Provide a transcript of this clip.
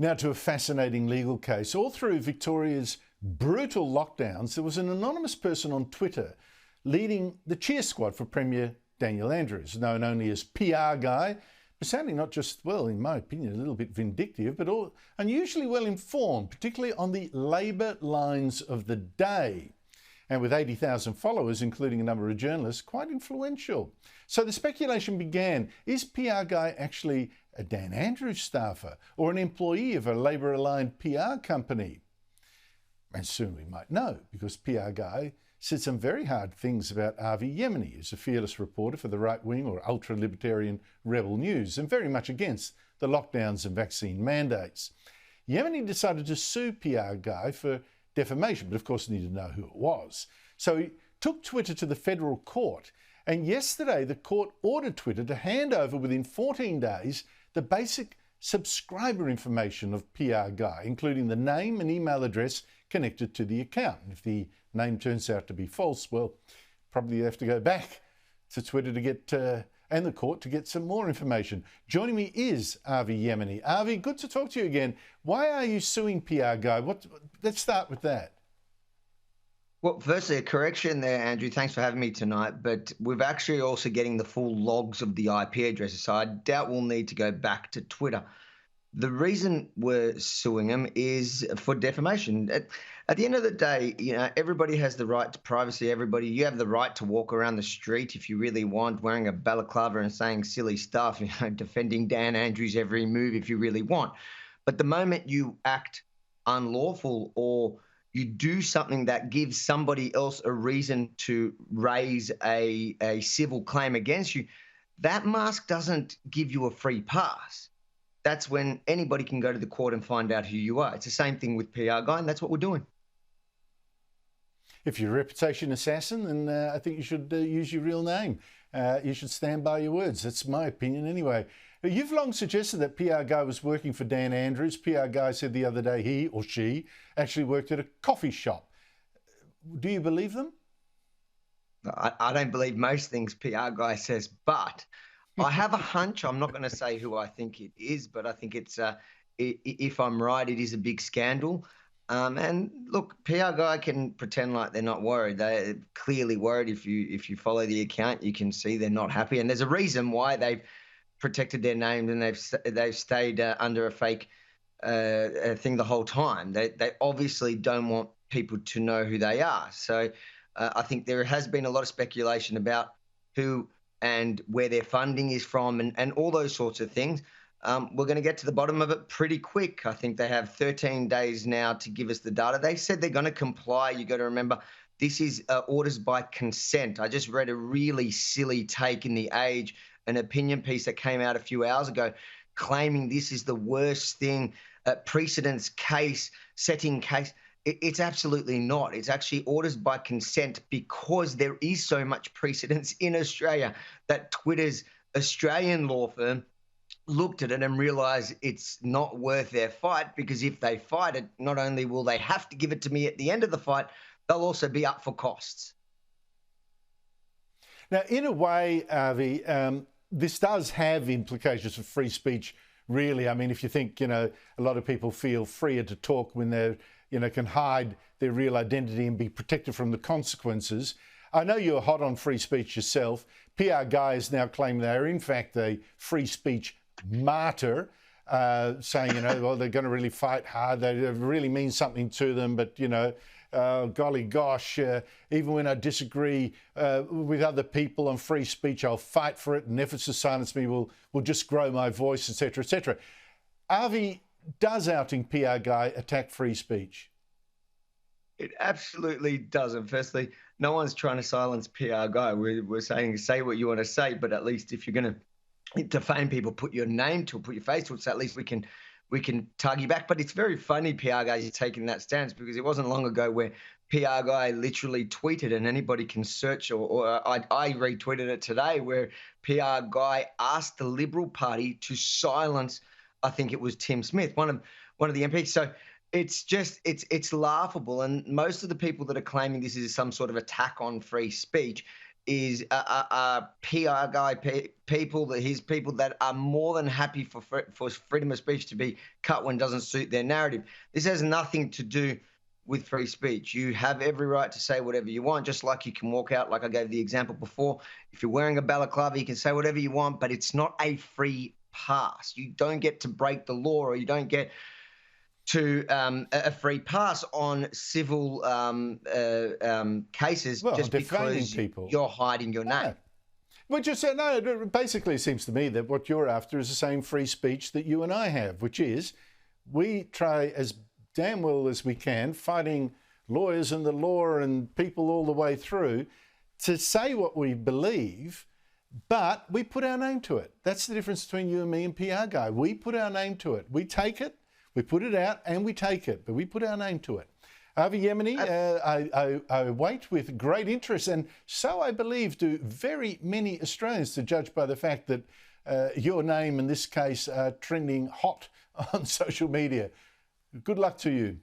Now to a fascinating legal case. All through Victoria's brutal lockdowns, there was an anonymous person on Twitter leading the cheer squad for Premier Daniel Andrews, known only as PR Guy, but sounding not just, well, in my opinion, a little bit vindictive, but unusually well informed, particularly on the Labor lines of the day. And with 80,000 followers, including a number of journalists, quite influential. So the speculation began, is PR Guy actually a Dan Andrews staffer or an employee of a Labor-aligned PR company? And soon we might know, because PR Guy said some very hard things about Yemini, who's a fearless reporter for the right-wing or ultra-libertarian Rebel News, and very much against the lockdowns and vaccine mandates. Yemini decided to sue PR Guy for defamation, but of course needed to know who it was. So he took Twitter to the federal court, and yesterday the court ordered Twitter to hand over within 14 days the basic subscriber information of PR Guy, including the name and email address connected to the account. And if the name turns out to be false, well, probably you have to go back to Twitter to get and the court to get some more information. Joining me is Avi Yemini. Avi, good to talk to you again. Why are you suing PR Guy? Let's start with that. Well, firstly, a correction there, Andrew. Thanks for having me tonight. But we're actually also getting the full logs of the IP addresses, so I doubt we'll need to go back to Twitter. The reason we're suing them is for defamation. At the end of the day, everybody has the right to privacy. You have the right to walk around the street if you really want, wearing a balaclava and saying silly stuff, defending Dan Andrews' every move if you really want. But the moment you act unlawful or you do something that gives somebody else a reason to raise a civil claim against you, that mask doesn't give you a free pass. That's when anybody can go to the court and find out who you are. It's the same thing with PR Guy, and that's what we're doing. If you're a reputation assassin, then I think you should use your real name. You should stand by your words. That's my opinion anyway. You've long suggested that PR Guy was working for Dan Andrews. PR Guy said the other day he or she actually worked at a coffee shop. Do you believe them? I don't believe most things PR Guy says, but I have a hunch. I'm not going to say who I think it is, but I think it's, if I'm right, it is a big scandal. And look, PR Guy can pretend like they're not worried. They're clearly worried. If you follow the account, you can see they're not happy. And there's a reason why they've protected their names and they've stayed under a fake thing the whole time. They obviously don't want people to know who they are. So I think there has been a lot of speculation about who and where their funding is from and all those sorts of things. We're going to get to the bottom of it pretty quick. I think they have 13 days now to give us the data. They said they're going to comply. You got to remember, this is orders by consent. I just read a really silly take in The Age, an opinion piece that came out a few hours ago, claiming this is the worst thing, precedence case, setting case. It's absolutely not. It's actually orders by consent because there is so much precedence in Australia that Twitter's Australian law firm looked at it and realised it's not worth their fight, because if they fight it, not only will they have to give it to me at the end of the fight, they'll also be up for costs. Now, in a way, Avi, this does have implications for free speech, really. I mean, if you think, a lot of people feel freer to talk when they're, can hide their real identity and be protected from the consequences. I know you're hot on free speech yourself. PR Guy is now claiming they're, in fact, a free speech martyr, saying, well, they're going to really fight hard. They really mean something to them. But, golly gosh, even when I disagree with other people on free speech, I'll fight for it. And efforts to silence me will just grow my voice, etc., etc. Avi, does outing PR Guy attack free speech? It absolutely doesn't. Firstly, no one's trying to silence PR Guy. We're saying say what you want to say, but at least if you're going to defame people, put your name to it, put your face to it, so at least we can tug you back. But it's very funny PR Guy is taking that stance, because it wasn't long ago where PR Guy literally tweeted, and anybody can search, or I retweeted it today, where PR Guy asked the Liberal Party to silence, I think it was Tim Smith, one of the MPs. So it's just, it's laughable. And most of the people that are claiming this is some sort of attack on free speech, is PR guy people, that his people that are more than happy for freedom of speech to be cut when it doesn't suit their narrative. This has nothing to do with free speech. You have every right to say whatever you want, just like you can walk out, like I gave the example before. If you're wearing a balaclava, you can say whatever you want, but it's not a free pass. You don't get to break the law, or you don't get to a free pass on civil cases just because you're hiding your name. Well, just no. Basically, it seems to me that what you're after is the same free speech that you and I have, which is we try as damn well as we can, fighting lawyers and the law and people all the way through, to say what we believe, but we put our name to it. That's the difference between you and me and PR Guy. We put our name to it. We take it, we put it out, and we take it, but we put our name to it. Over Yemini, I wait with great interest, and so I believe do very many Australians, to judge by the fact that your name in this case are trending hot on social media. Good luck to you.